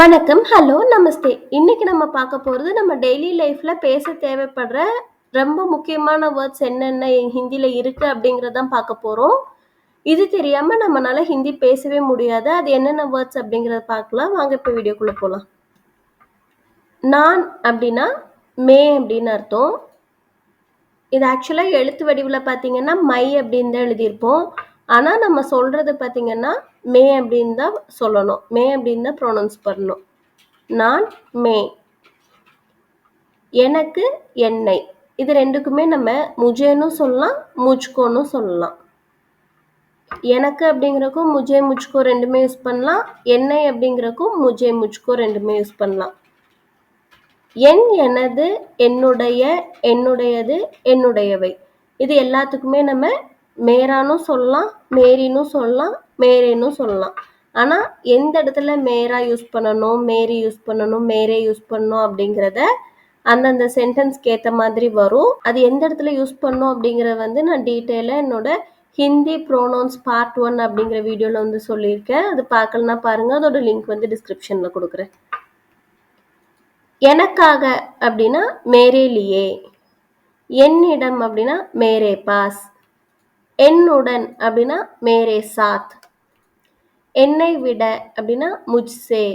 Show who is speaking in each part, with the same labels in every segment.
Speaker 1: வணக்கம், ஹலோ, நமஸ்தே. இன்னைக்கு நம்ம பார்க்க போறது நம்ம டெய்லி லைஃப்ல பேச தேவைப்படுற ரொம்ப முக்கியமான வேர்ட்ஸ் என்னென்ன ஹிந்தில இருக்கு அப்படிங்கிறத தான் பார்க்க போறோம். இது தெரியாம நம்மனால ஹிந்தி பேசவே முடியாது. அது என்னென்ன வேர்ட்ஸ் அப்படிங்கிறத பார்க்கலாம். வாங்க இப்ப வீடியோக்குள்ள போலாம். நான் அப்படின்னா மே அப்படின்னு அர்த்தம். இது ஆக்சுவலா எழுத்து வடிவுல பார்த்தீங்கன்னா மை அப்படின்னு தான் எழுதியிருப்போம். ஆனா நம்ம சொல்றது பார்த்தீங்கன்னா மே அப்படின்னு தான் சொல்லணும். மே அப்படின்னு தான் ப்ரொனவுன்ஸ் பண்ணணும். நான் மே. எனக்கு எண்ணெய். இது ரெண்டுக்குமே நம்ம முஜேன்னு சொல்லலாம், முஜ்கோன்னு சொல்லலாம். எனக்கு அப்படிங்கிறக்கும் முஜே முஜ்கோ ரெண்டுமே யூஸ் பண்ணலாம். எண்ணெய் அப்படிங்கிறக்கும் முஜே முஜ்கோ ரெண்டுமே யூஸ் பண்ணலாம். என், எனது, என்னுடைய, என்னுடையது, என்னுடையவை. இது எல்லாத்துக்குமே நம்ம மேரான்னு சொல்லலாம், மேரின்னு சொல்லலாம், மேரேன்னு சொல்லலாம். ஆனால் எந்த இடத்துல மேரா யூஸ் பண்ணணும், மேரி யூஸ் பண்ணணும், மேரே யூஸ் பண்ணணும் அப்படிங்கிறத அந்தந்த சென்டென்ஸ்க்கு ஏற்ற மாதிரி வரும். அது எந்த இடத்துல யூஸ் பண்ணணும் அப்படிங்கிறத வந்து நான் டீட்டெயிலாக என்னோட ஹிந்தி ப்ரோனவுன்ஸ் பார்ட் 1 அப்படிங்கிற வீடியோவில் வந்து சொல்லியிருக்கேன். அது பார்க்கலன்னா பாருங்கள். அதோட லிங்க் வந்து டிஸ்கிரிப்ஷனில் கொடுக்குறேன். எனக்காக அப்படின்னா மேரே லியே. என்னிடம் அப்படின்னா மேரே பாஸ். என்னுடன் அப்படின்னா மேரே சாத். என்னை விட அப்படின்னா முஜ்சே.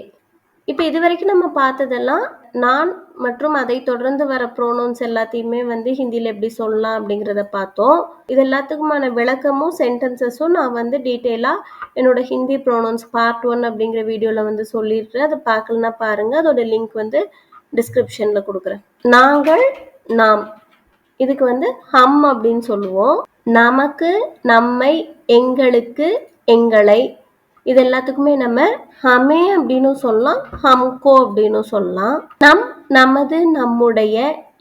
Speaker 1: இப்போ இது வரைக்கும் நம்ம பார்த்ததெல்லாம் நான் மற்றும் அதை தொடர்ந்து வர ப்ரோனவுன்ஸ் எல்லாத்தையுமே வந்து ஹிந்தியில் எப்படி சொல்லலாம் அப்படிங்கிறத பார்த்தோம். இது எல்லாத்துக்குமான விளக்கமும் சென்டென்சஸும் நான் வந்து டீட்டெயிலாக என்னோட ஹிந்தி ப்ரோனவுன்ஸ் பார்ட் 1 அப்படிங்கிற வீடியோவில் வந்து சொல்லியிருக்கிறேன். அதை பார்க்கலன்னா பாருங்கள். அதோட லிங்க் வந்து டிஸ்கிரிப்ஷனில் கொடுக்குறேன். நாங்கள், நாம். இதுக்கு வந்து ஹம் அப்படின்னு சொல்லுவோம். நமக்கு, நம்மை, எங்களுக்கு, எங்களை. இது எல்லாத்துக்குமே நம்ம ஹமே அப்படின்னு சொல்லலாம், ஹம்கோ அப்படின்னு சொல்லலாம். நம், நமது, நம்முடைய,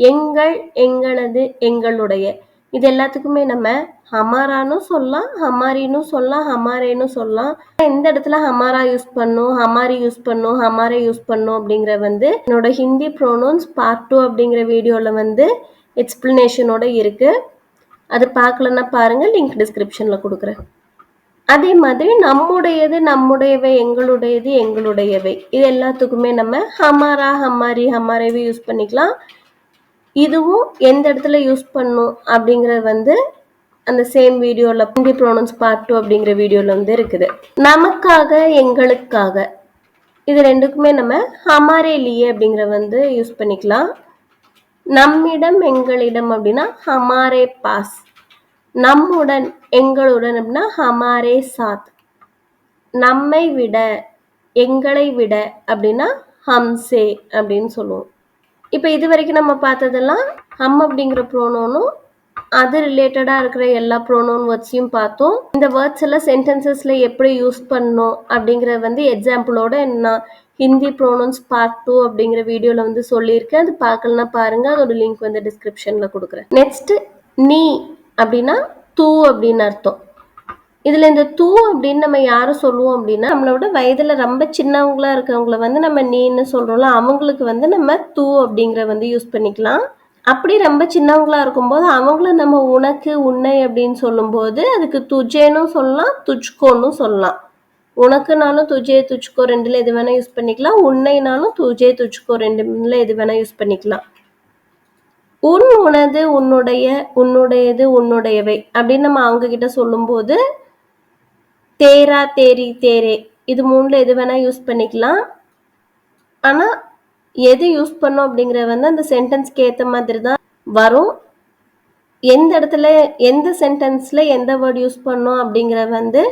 Speaker 1: எங்கள், எங்களது, எங்களுடைய. இது எல்லாத்துக்குமே நம்ம ஹமாரான்னு சொல்லலாம், ஹமாரின்னு சொல்லலாம், ஹமாரேன்னு சொல்லலாம். எந்த இடத்துல ஹமாரா யூஸ் பண்ணும், ஹமாரி யூஸ் பண்ணும், ஹமாரே யூஸ் பண்ணும் அப்படிங்கிற வந்து என்னோட ஹிந்தி ப்ரோனவுன்ஸ் பார்ட் 2 அப்படிங்கிற வீடியோவில் வந்து எக்ஸ்பிளனேஷனோட இருக்கு. அது பார்க்கலன்னா பாருங்க, லிங்க் டிஸ்கிரிப்ஷனில் கொடுக்குறேன். அதே மாதிரி நம்முடையது, நம்முடையவை, எங்களுடையது, எங்களுடையவை. இது எல்லாத்துக்குமே நம்ம ஹமாரா, ஹமாரி, ஹமாரேவை யூஸ் பண்ணிக்கலாம். இதுவும் எந்த இடத்துல யூஸ் பண்ணும் அப்படிங்கிறது வந்து அந்த சேம் வீடியோவில் ஹிந்தி ப்ரோனவுன்ஸ் பார்ட் 2 அப்படிங்கிற வீடியோவில் வந்து இருக்குது. நமக்காக, எங்களுக்காக. இது ரெண்டுக்குமே நம்ம ஹமாரே லியே அப்படிங்கிற வந்து யூஸ் பண்ணிக்கலாம். நம்மிடம், எங்களிடம் அப்படின்னா ஹமாரே பாஸ். நம்முடன், எங்களுடன் அப்படின்னா ஹமாரே சாத். நம்மை விட, எங்களை விட அப்படின்னா ஹம்சே அப்படின்னு சொல்லுவோம். இப்போ இது வரைக்கும் நம்ம பார்த்ததெல்லாம் ஹம் அப்படிங்கிற ப்ரோனோனும் அது ரிலேட்டடாக இருக்கிற எல்லா ப்ரோனோன் வேர்ட்ஸையும் பார்த்தோம். இந்த வேர்ட்ஸ் எல்லாம் சென்டென்சஸில் எப்படி யூஸ் பண்ணணும் அப்படிங்கிறத வந்து எக்ஸாம்பிளோட நான் ஹிந்தி ப்ரோனவுன்ஸ் பார்ட் 2 அப்படிங்கிற வீடியோவில் வந்து சொல்லியிருக்கேன். அது பார்க்கலன்னா பாருங்கள். அதோட லிங்க் வந்து டிஸ்கிரிப்ஷனில் கொடுக்குறேன். நெக்ஸ்ட்டு நீ அப்படின்னா தூ அப்படின்னு அர்த்தம். இதில் இந்த தூ அப்படின்னு நம்ம யாரை சொல்லுவோம் அப்படின்னா நம்மளோட வயதில் ரொம்ப சின்னவங்களா இருக்கவங்கள வந்து நம்ம நீன்னு சொல்கிறோம்ல, அவங்களுக்கு வந்து நம்ம தூ அப்படிங்கிற வந்து யூஸ் பண்ணிக்கலாம். அப்படி ரொம்ப சின்னவங்களா இருக்கும்போது அவங்கள நம்ம உனக்கு, உன்னை அப்படின்னு சொல்லும்போது அதுக்கு துஜேன்னு சொல்லலாம், துஜ்கோன்னு சொல்லலாம். உனக்குனாலும் துஜே, துஜ்கோ ரெண்டில் எது வேணால் யூஸ் பண்ணிக்கலாம். உன்னைனாலும் துஜே, துஜ்கோ ரெண்டுல எது வேணால் யூஸ் பண்ணிக்கலாம். உன், உனது, உன்னுடைய, உன்னுடையது, உன்னுடையவை அப்படின்னு நம்ம அவங்க கிட்ட சொல்லும்போது தேரா, தேரி, தேரே இது மூணுல எது வேணா யூஸ் பண்ணிக்கலாம். ஆனால் எது யூஸ் பண்ணோம் அப்படிங்கிறது வந்து அந்த சென்டென்ஸ்க்கு ஏற்ற மாதிரி தான் வரும். எந்த இடத்துல எந்த சென்டென்ஸில் எந்த வேர்ட் யூஸ் பண்ணோம் அப்படிங்கிறத வந்து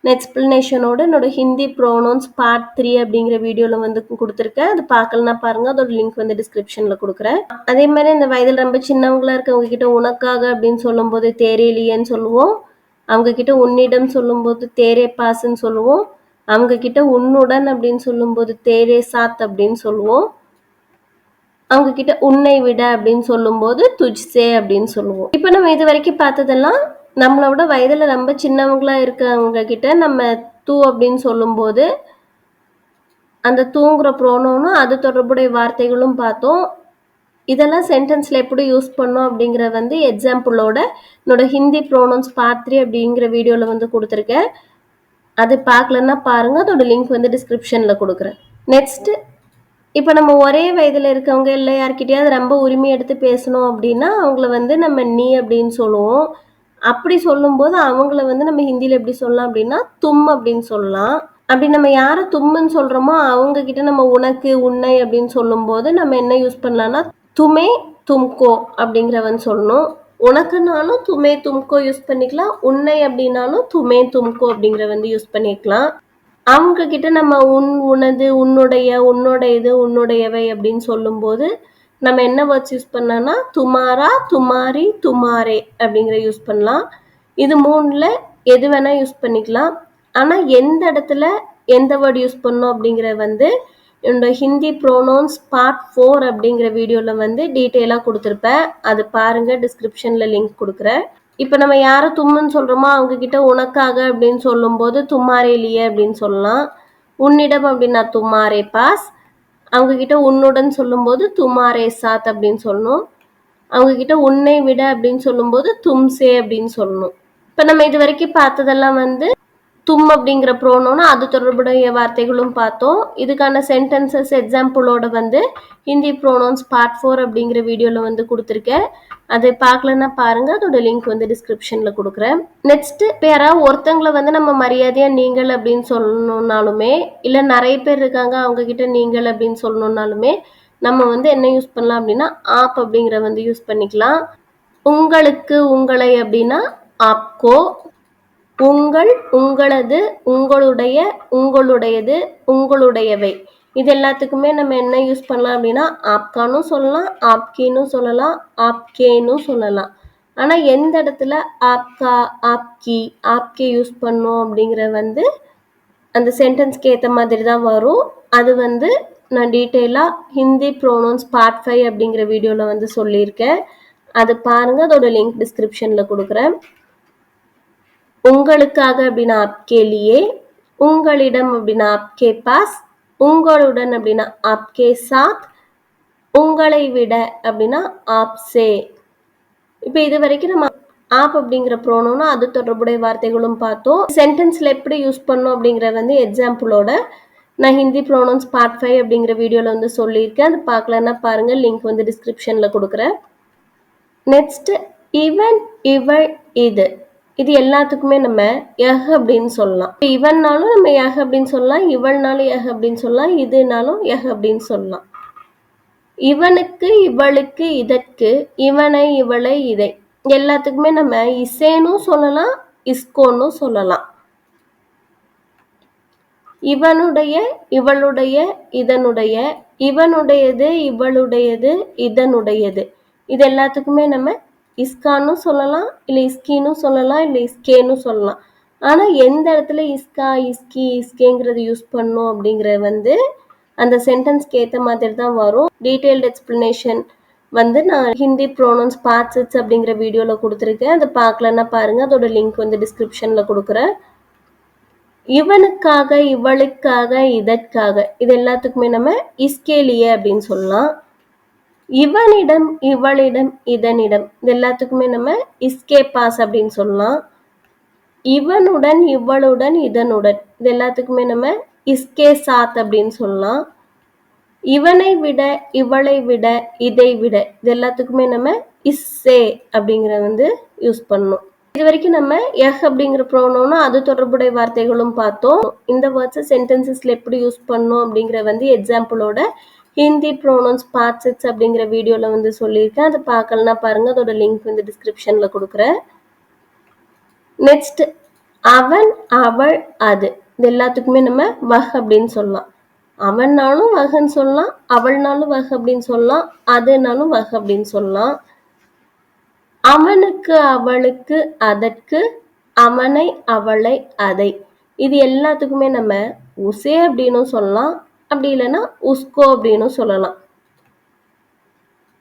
Speaker 1: எக்ஸ்பிளனேஷனோட என்னோட ஹிந்தி ப்ரோனவுன்ஸ் பார்ட் 3 அப்படிங்கிற வீடியோவில் வந்து கொடுத்துருக்கேன். அது பார்க்கலன்னா பாருங்கள். அதோட லிங்க் வந்து டிஸ்கிரிப்ஷனில் கொடுக்குறேன். அதே மாதிரி இந்த வயதில் ரொம்ப சின்னவங்களா இருக்கவங்க கிட்ட உனக்காக அப்படின்னு சொல்லும்போது தேரேலியன்னு சொல்லுவோம். அவங்க கிட்ட உன்னிடம் சொல்லும்போது தேரே பாஸ்ன்னு சொல்லுவோம். அவங்க கிட்ட உன்னுடன் அப்படின்னு சொல்லும்போது தேரே சாத் அப்படின்னு சொல்லுவோம். அவங்க கிட்ட உன்னை விட அப்படின்னு சொல்லும்போது துஜ்சே அப்படின்னு சொல்லுவோம். இப்போ நம்ம இது வரைக்கும் பார்த்ததெல்லாம் நம்மளோட வயதில் ரொம்ப சின்னவங்களா இருக்கவங்க கிட்ட நம்ம தூ அப்படின்னு சொல்லும்போது அந்த தூங்குற ப்ரோனோனும் அது தொடர்புடைய வார்த்தைகளும் பார்த்தோம். இதெல்லாம் சென்டென்ஸில் எப்படி யூஸ் பண்ணோம் அப்படிங்கிற வந்து எக்ஸாம்பிளோட என்னோட ஹிந்தி ப்ரோனவுன்ஸ் பார்ட் 3 அப்படிங்கிற வீடியோவில் வந்து கொடுத்துருக்கேன். அது பார்க்கலன்னா பாருங்கள். அதோட லிங்க் வந்து டிஸ்கிரிப்ஷனில் கொடுக்குறேன். நெக்ஸ்ட், இப்போ நம்ம ஒரே வயதில் இருக்கவங்க இல்லை யார்கிட்டயாவது ரொம்ப உரிமை எடுத்து பேசணும் அப்படின்னா அவங்கள வந்து நம்ம நீ அப்படின்னு சொல்லுவோம். அப்படி சொல்லும்போது அவங்கள வந்து நம்ம ஹிந்தியில் எப்படி சொல்லலாம் அப்படின்னா தும் அப்படின்னு சொல்லலாம். அப்படி நம்ம யாரை தும்முன்னு சொல்கிறோமோ அவங்க கிட்ட நம்ம உனக்கு உன்னை அப்படின்னு சொல்லும்போது நம்ம என்ன யூஸ் பண்ணலாம்னா துமே தும்கோ அப்படிங்கிறவன் சொல்லணும். உனக்குனாலும் துமே தும்கோ யூஸ் பண்ணிக்கலாம். உன்னை அப்படின்னாலும் துமே தும்கோ அப்படிங்கிற வந்து யூஸ் பண்ணிக்கலாம். அவங்க கிட்ட நம்ம உன் உனது உன்னுடைய உன்னோடையது உன்னுடையவை அப்படின்னு சொல்லும்போது நம்ம என்ன வேர்ட்ஸ் யூஸ் பண்ணலாம்னா துமாரா துமாரி துமாரே அப்படிங்கிற யூஸ் பண்ணலாம். இது மூணுல எது வேணா யூஸ் பண்ணிக்கலாம். ஆனால் எந்த இடத்துல எந்த வேர்டு யூஸ் பண்ணணும் அப்படிங்கிற வந்து என்னோட ஹிந்தி ப்ரோனவுன்ஸ் பார்ட் 4 அப்படிங்கிற வீடியோவில் வந்து டீட்டெயிலாக கொடுத்துருப்பேன். அது பாருங்க, டிஸ்கிரிப்ஷனில் லிங்க் கொடுக்குறேன். இப்போ நம்ம யாரை தும்முன்னு சொல்கிறோமோ அவங்க கிட்ட உனக்காக அப்படின்னு சொல்லும்போது தும்மாரே லியே அப்படின்னு சொல்லலாம். உன்னிடம் அப்படின்னா தும்மாரே பாஸ். அவங்க கிட்ட உன்னுடன் சொல்லும்போது தும்மாரே சாத் அப்படின்னு சொல்லணும். அவங்க கிட்ட உன்னை விட அப்படின்னு சொல்லும்போது தும்சே அப்படின்னு சொல்லணும். இப்போ நம்ம இது வரைக்கும் பார்த்ததெல்லாம் வந்து தும் அப்படிங்கிற ப்ரோனோன்னா அது தொடர்புடைய வார்த்தைகளும் பார்த்தோம். இதுக்கான சென்டென்சஸ் எக்ஸாம்பிளோட வந்து ஹிந்தி ப்ரோனோன்ஸ் பார்ட் 4 அப்படிங்கிற வீடியோவில் வந்து கொடுத்துருக்கேன். அதை பார்க்கலன்னா பாருங்க, அதோட லிங்க் வந்து டிஸ்கிரிப்ஷனில் கொடுக்குறேன். நெக்ஸ்ட், இப்போ யாராவது ஒருத்தங்களை வந்து நம்ம மரியாதையாக நீங்கள் அப்படின்னு சொல்லணுன்னாலுமே இல்லை நிறைய பேர் இருக்காங்க அவங்க கிட்ட நீங்கள் அப்படின்னு சொல்லணுன்னாலுமே நம்ம வந்து என்ன யூஸ் பண்ணலாம் அப்படின்னா ஆப் அப்படிங்கிற வந்து யூஸ் பண்ணிக்கலாம். உங்களுக்கு உங்களை அப்படின்னா ஆப்கோ, உங்கள் உங்களது உங்களுடைய உங்களுடையது உங்களுடையவை இது எல்லாத்துக்குமே நம்ம என்ன யூஸ் பண்ணலாம் அப்படின்னா ஆப்கானும் சொல்லலாம், ஆப்கின்னு சொல்லலாம், ஆப்கேன்னு சொல்லலாம். ஆனால் எந்த இடத்துல ஆப்கா ஆப்கி ஆப்கே யூஸ் பண்ணோம் அப்படிங்கிற வந்து அந்த சென்டென்ஸ்க்கு ஏற்ற மாதிரி தான் வரும். அது வந்து நான் டீட்டெயிலாக ஹிந்தி ப்ரோனவுன்ஸ் பார்ட் 5 அப்படிங்கிற வீடியோவில் வந்து சொல்லியிருக்கேன். அது பாருங்கள், அதோட லிங்க் டிஸ்கிரிப்ஷனில் கொடுக்குறேன். உங்களுக்காக அப்படின்னா ஆப்கே லியே, உங்களிடம் அப்படின்னா ஆப்கே பாஸ், உங்களுடன் அப்படின்னா ஆப்கே சாத், உங்களை விட அப்படின்னா ஆப்சே. இப்போ இது வரைக்கும் நம்ம ஆப் அப்படிங்கிற ப்ரோனோன்னா அது தொடர்புடைய வார்த்தைகளும் பார்த்தோம். சென்டென்ஸில் எப்படி யூஸ் பண்ணோம் அப்படிங்கிற வந்து எக்ஸாம்பிளோட நான் ஹிந்தி ப்ரோனவுன்ஸ் பார்ட் 5 அப்படிங்கிற வீடியோவில் வந்து சொல்லியிருக்கேன். அது பார்க்கலன்னா பாருங்கள், லிங்க் வந்து டிஸ்கிரிப்ஷனில் கொடுக்குறேன். நெக்ஸ்ட், இவன் இவள் இது இது எல்லாத்துக்குமே நம்ம யஹ் அப்படின்னு சொல்லலாம். இவன்னாலும் நம்ம யஹ் அப்படின்னு சொல்லலாம், இவள்னாலும் யஹ் அப்படின்னு சொல்லலாம், இதுனாலும் யஹ் அப்படின்னு சொல்லலாம். இவனுக்கு இவளுக்கு இதற்கு இவனை இவளை இதை எல்லாத்துக்குமே நம்ம இசேனும் சொல்லலாம், இஸ்கோன்னு சொல்லலாம். இவனுடைய இவளுடைய இதனுடைய, இவனுடையது இவளுடையது இதனுடையது இது எல்லாத்துக்குமே நம்ம இஸ்கான்னு சொல்லலாம், இல்லை இஸ்கின்னு சொல்லலாம், இல்லை இஸ்கேன்னு சொல்லலாம். ஆனால் எந்த இடத்துல இஸ்கா இஸ்கி இஸ்கேங்கிறது யூஸ் பண்ணணும் அப்படிங்கிற வந்து அந்த சென்டென்ஸ்க்கு ஏற்ற மாதிரி தான் வரும். டீட்டெயில்டு எக்ஸ்பிளனேஷன் வந்து நான் ஹிந்தி ப்ரோனவுன்ஸ் பார்ட் 6 அப்படிங்கிற வீடியோவில் கொடுத்துருக்கேன். அதை பார்க்கலன்னா பாருங்கள், அதோட லிங்க் வந்து டிஸ்கிரிப்ஷனில் கொடுக்குறேன். இவனுக்காக இவளுக்காக இதற்காக இது எல்லாத்துக்குமே நம்ம இஸ்கேலியே அப்படின்னு சொல்லலாம். இவனிடம் இவளிடம் இதனிடம் இது எல்லாத்துக்குமே நம்ம இஸ்கே பாஸ் அப்படின்னு சொல்லலாம். இவனுடன் இவளுடன் இதனுடன் இது எல்லாத்துக்குமே நம்ம இஸ்கே சாத் அப்படின்னு சொல்லலாம். இவனை விட இவளை விட இதை விட இது எல்லாத்துக்குமே நம்ம இஸ்ஸே அப்படிங்கிற வந்து யூஸ் பண்ணணும். இது வரைக்கும் நம்ம யஹ் அப்படிங்கிற ப்ரோனோன்னா அது தொடர்புடைய வார்த்தைகளும் பார்த்தோம். இந்த வேர்ட்ஸை சென்டென்சஸ்ல எப்படி யூஸ் பண்ணணும் அப்படிங்கிற வந்து எக்ஸாம்பிளோட ஹிந்தி ப்ரோனவுன்ஸ் பார்ட் 6 அப்படிங்கிற வீடியோவில் வந்து சொல்லியிருக்கேன். அதை பார்க்கலன்னா பாருங்கள், அதோட லிங்க் வந்து டிஸ்கிரிப்ஷனில் கொடுக்குறேன். நெக்ஸ்ட், அவன் அவள் அது இது எல்லாத்துக்குமே நம்ம வஹ் அப்படின்னு சொல்லலாம். அவன்னாலும் வஹன்னு சொல்லலாம், அவள்னாலும் வஹ் அப்படின்னு சொல்லலாம், அதுனாலும் வஹ் அப்படின்னு சொல்லலாம். அவனுக்கு அவளுக்கு அதற்கு அவனை அவளை அதை இது எல்லாத்துக்குமே நம்ம உசே அப்படின்னு சொல்லலாம், அப்படி இல்லைன்னா உஸ்கோ அப்படின்னு சொல்லலாம்.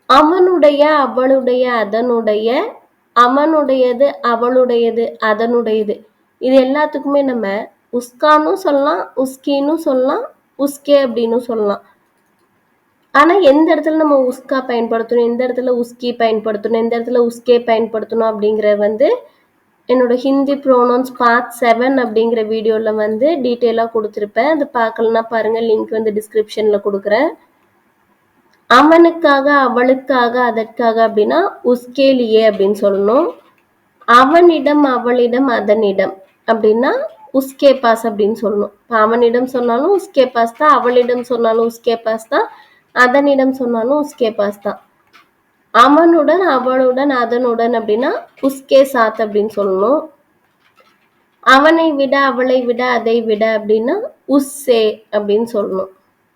Speaker 1: அவனுடைய அவளுடைய அதனுடைய, அவனுடையது அவளுடையது அதனுடையது இது எல்லாத்துக்குமே நம்ம உஸ்கான்னு சொல்லலாம், உஸ்கின்னு சொல்லலாம், உஸ்கே அப்படின்னு சொல்லலாம். ஆனால் எந்த இடத்துல நம்ம உஸ்கா பயன்படுத்தணும், எந்த இடத்துல உஸ்கி பயன்படுத்தணும், எந்த இடத்துல உஸ்கே பயன்படுத்தணும் அப்படிங்கிற வந்து என்னோட ஹிந்தி ப்ரோனவுன்ஸ் பார்ட் 7 அப்படிங்கிற வீடியோவில் வந்து டீட்டெயிலாக கொடுத்துருப்பேன். அது பார்க்கலன்னா பாருங்கள், லிங்க் வந்து டிஸ்கிரிப்ஷனில் கொடுக்குறேன். அவனுக்காக, அவளுக்காக, அதற்காக அப்படின்னா உஸ்கே லியே அப்படின்னு சொல்லணும். அவனிடம், அவளிடம், அதனிடம் அப்படின்னா உஸ்கே பாஸ் அப்படின்னு சொல்லணும். இப்போ அவனிடம் சொன்னாலும் உஸ்கே பாஸ் தான், அவளிடம் சொன்னாலும் உஸ்கே பாஸ் தான், அதனிடம் சொன்னாலும் உஸ்கே பாஸ் தான். அவனுடன், அவளுடன், அதனுடன் அப்படின்னா உஸ்கே சாத் அப்படின்னு சொல்லணும். அவனை விட, அவளை விட, அதை விட அப்படின்னா உஸ்ஸே அப்படின்னு சொல்லணும்.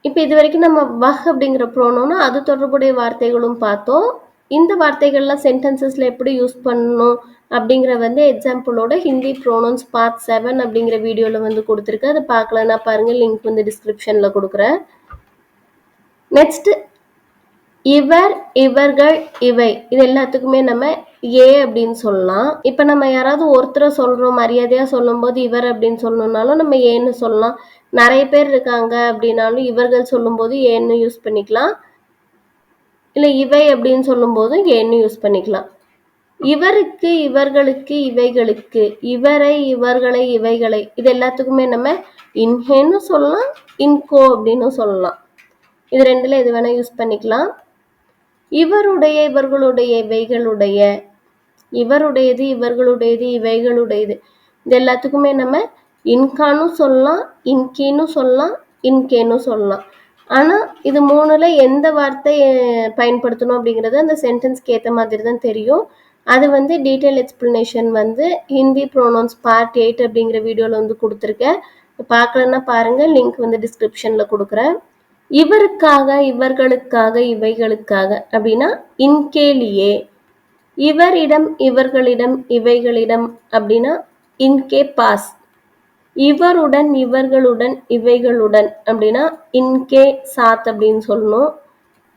Speaker 1: இப்போ இது வரைக்கும் நம்ம வஹ் அப்படிங்கிற ப்ரோனோம்னா அது தொடர்புடைய வார்த்தைகளும் பார்த்தோம். இந்த வார்த்தைகள்லாம் சென்டென்சஸில் எப்படி யூஸ் பண்ணணும் அப்படிங்கிற வந்து எக்ஸாம்பிளோட ஹிந்தி ப்ரோனவுன்ஸ் பார்ட் 7 அப்படிங்கிற வீடியோவில் வந்து கொடுத்துருக்கு. அதை பார்க்கலன்னா பாருங்கள், லிங்க் வந்து டிஸ்கிரிப்ஷனில் கொடுக்குறேன். நெக்ஸ்ட் இவர், இவர்கள், இவை இது எல்லாத்துக்குமே நம்ம ஏ அப்படின்னு சொல்லலாம். இப்போ நம்ம யாராவது ஒருத்தரை சொல்கிறோம், மரியாதையாக சொல்லும்போது இவர் அப்படின்னு சொல்லணுன்னாலும் நம்ம ஏன்னு சொல்லலாம். நிறைய பேர் இருக்காங்க அப்படின்னாலும் இவர்கள் சொல்லும்போது ஏன்னு யூஸ் பண்ணிக்கலாம். இல்லை இவை அப்படின்னு சொல்லும்போதும் ஏன்னு யூஸ் பண்ணிக்கலாம். இவருக்கு, இவர்களுக்கு, இவைகளுக்கு, இவரை, இவர்களை, இவைகளை இது எல்லாத்துக்குமே நம்ம இன்ஹேன்னு சொல்லலாம், இன்கோ அப்படின்னு சொல்லலாம். இது ரெண்டுல எது வேணால் யூஸ் பண்ணிக்கலாம். இவருடைய, இவர்களுடைய, இவைகளுடைய, இவருடையது, இவர்களுடையது, இவைகளுடையது இது எல்லாத்துக்குமே நம்ம இன்கான்னு சொல்லலாம், இன்கின்னு சொல்லலாம், இன்கேன்னு சொல்லலாம். ஆனால் இது மூணுல எந்த வார்த்தை பயன்படுத்தணும் அப்படிங்கிறது அந்த சென்டென்ஸ்க்கு ஏற்ற மாதிரி தான் தெரியும். அது வந்து டீட்டெயில் எக்ஸ்பிளனேஷன் வந்து ஹிந்தி ப்ரோனவுன்ஸ் பார்ட் 8 அப்படிங்கிற வீடியோவில் வந்து கொடுத்துருக்கேன். பார்க்கலன்னா பாருங்கள், லிங்க் வந்து டிஸ்கிரிப்ஷனில் கொடுக்குறேன். இவருக்காக, இவர்களுக்காக, இவைகளுக்காக அப்படின்னா இன்கேலியே. இவரிடம், இவர்களிடம், இவைகளிடம் அப்படின்னா இன்கே பாஸ். இவருடன், இவர்களுடன், இவைகளுடன் அப்படின்னா இன்கே சாத் அப்படின்னு சொல்லணும்.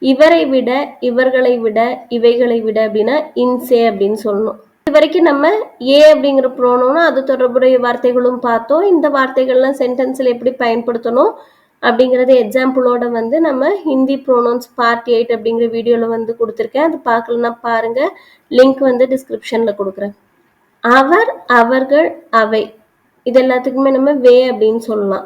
Speaker 1: இவரை விட, இவர்களை விட, இவைகளை விட அப்படின்னா இன்சே அப்படின்னு சொல்லணும். இது வரைக்கும் நம்ம ஏ அப்படிங்கிற ப்ரோனோம்னா அது தொடர்புடைய வார்த்தைகளும் பார்த்தோம். இந்த வார்த்தைகள்லாம் சென்டென்ஸில் எப்படி பயன்படுத்தணும் அப்படிங்கிறது எக்ஸாம்பிளோட வந்து நம்ம ஹிந்தி ப்ரோனவுன்ஸ் பார்ட் 8 அப்படிங்கிற வீடியோவில் வந்து கொடுத்துருக்கேன். அது பார்க்கலன்னா பாருங்கள், லிங்க் வந்து டிஸ்கிரிப்ஷனில் கொடுக்குறேன். அவர், அவர்கள், அவை இது எல்லாத்துக்குமே நம்ம வே அப்படின்னு சொல்லலாம்.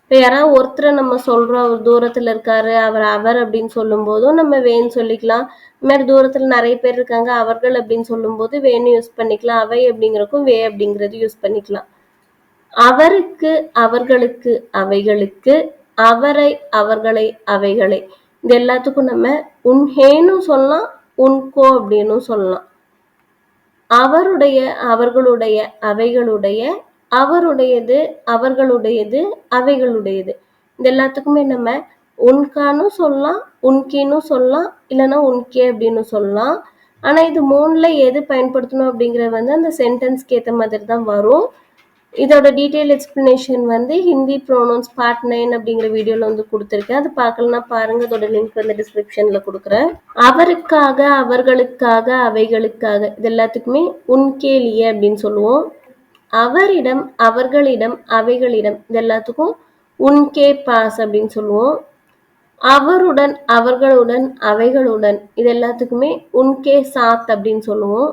Speaker 1: இப்போ யாராவது ஒருத்தரை நம்ம சொல்கிறோம், அவர் தூரத்தில் இருக்காரு, அவர் அப்படின்னு சொல்லும்போதும் நம்ம வேன்னு சொல்லிக்கலாம். இது மாதிரி தூரத்தில் நிறைய பேர் இருக்காங்க, அவர்கள் அப்படின்னு சொல்லும்போது வேன்னு யூஸ் பண்ணிக்கலாம். அவை அப்படிங்கிறக்கும் வே அப்படிங்கிறது யூஸ் பண்ணிக்கலாம். அவருக்கு, அவர்களுக்கு, அவைகளுக்கு, அவரை, அவர்களை, அவைகளை இது எல்லாத்துக்கும் நம்ம உன்ஹேன்னு சொல்லலாம், உன்கோ அப்படின்னு சொல்லலாம். அவருடைய, அவர்களுடைய, அவைகளுடைய, அவருடையது, அவர்களுடையது, அவைகளுடையது இது எல்லாத்துக்குமே நம்ம உன்கான்னு சொல்லலாம், உன்கின்னு சொல்லலாம், இல்லைன்னா உன்கே அப்படின்னு சொல்லலாம். ஆனால் இது மூணில் எது பயன்படுத்தணும் அப்படிங்கிறது வந்து அந்த சென்டென்ஸ்க்கு ஏற்ற மாதிரி தான் வரும். இதோட டீட்டெயில் எக்ஸ்பிளனேஷன் வந்து ஹிந்தி ப்ரோனவுன்ஸ் பார்ட் 9 அப்படிங்கிற வீடியோவில் வந்து கொடுத்துருக்கேன். அது பார்க்கலன்னா பாருங்கள், அதோட லிங்க் வந்து டிஸ்கிரிப்ஷனில் கொடுக்குறேன். அவருக்காக, அவர்களுக்காக, அவைகளுக்காக இது எல்லாத்துக்குமே உன்கேலியே அப்படின்னு சொல்லுவோம். அவரிடம், அவர்களிடம், அவைகளிடம் இது எல்லாத்துக்கும் உன்கே பாஸ் அப்படின்னு சொல்லுவோம். அவருடன், அவர்களுடன், அவைகளுடன் இது எல்லாத்துக்குமே உன்கே சாத் அப்படின்னு சொல்லுவோம்.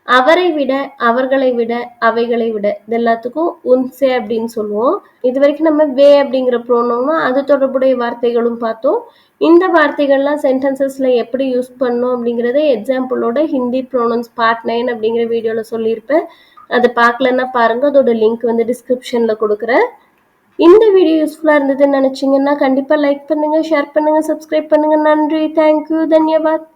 Speaker 1: அவரை விட, அவர்களை விட, அவைகளை விட இது எல்லாத்துக்கும் உன்சே அப்படின்னு சொல்லுவோம். இது வரைக்கும் நம்ம வே அப்படிங்கிற ப்ரோனோம்னா அது தொடர்புடைய வார்த்தைகளும் பார்த்தோம். இந்த வார்த்தைகள்லாம் சென்டென்சஸில் எப்படி யூஸ் பண்ணணும் அப்படிங்கிறத எக்ஸாம்பிளோட ஹிந்தி ப்ரோனவுன்ஸ் பார்ட் 9 அப்படிங்கிற வீடியோவில் சொல்லியிருப்பேன். அதை பார்க்கலன்னா பாருங்கள், அதோட லிங்க் வந்து டிஸ்கிரிப்ஷனில் கொடுக்குறேன். இந்த வீடியோ யூஸ்ஃபுல்லாக இருந்ததுன்னு நினச்சிங்கன்னா கண்டிப்பாக லைக் பண்ணுங்கள், ஷேர் பண்ணுங்கள், சப்ஸ்கிரைப் பண்ணுங்கள். நன்றி, தேங்க்யூ, தன்யவாத்.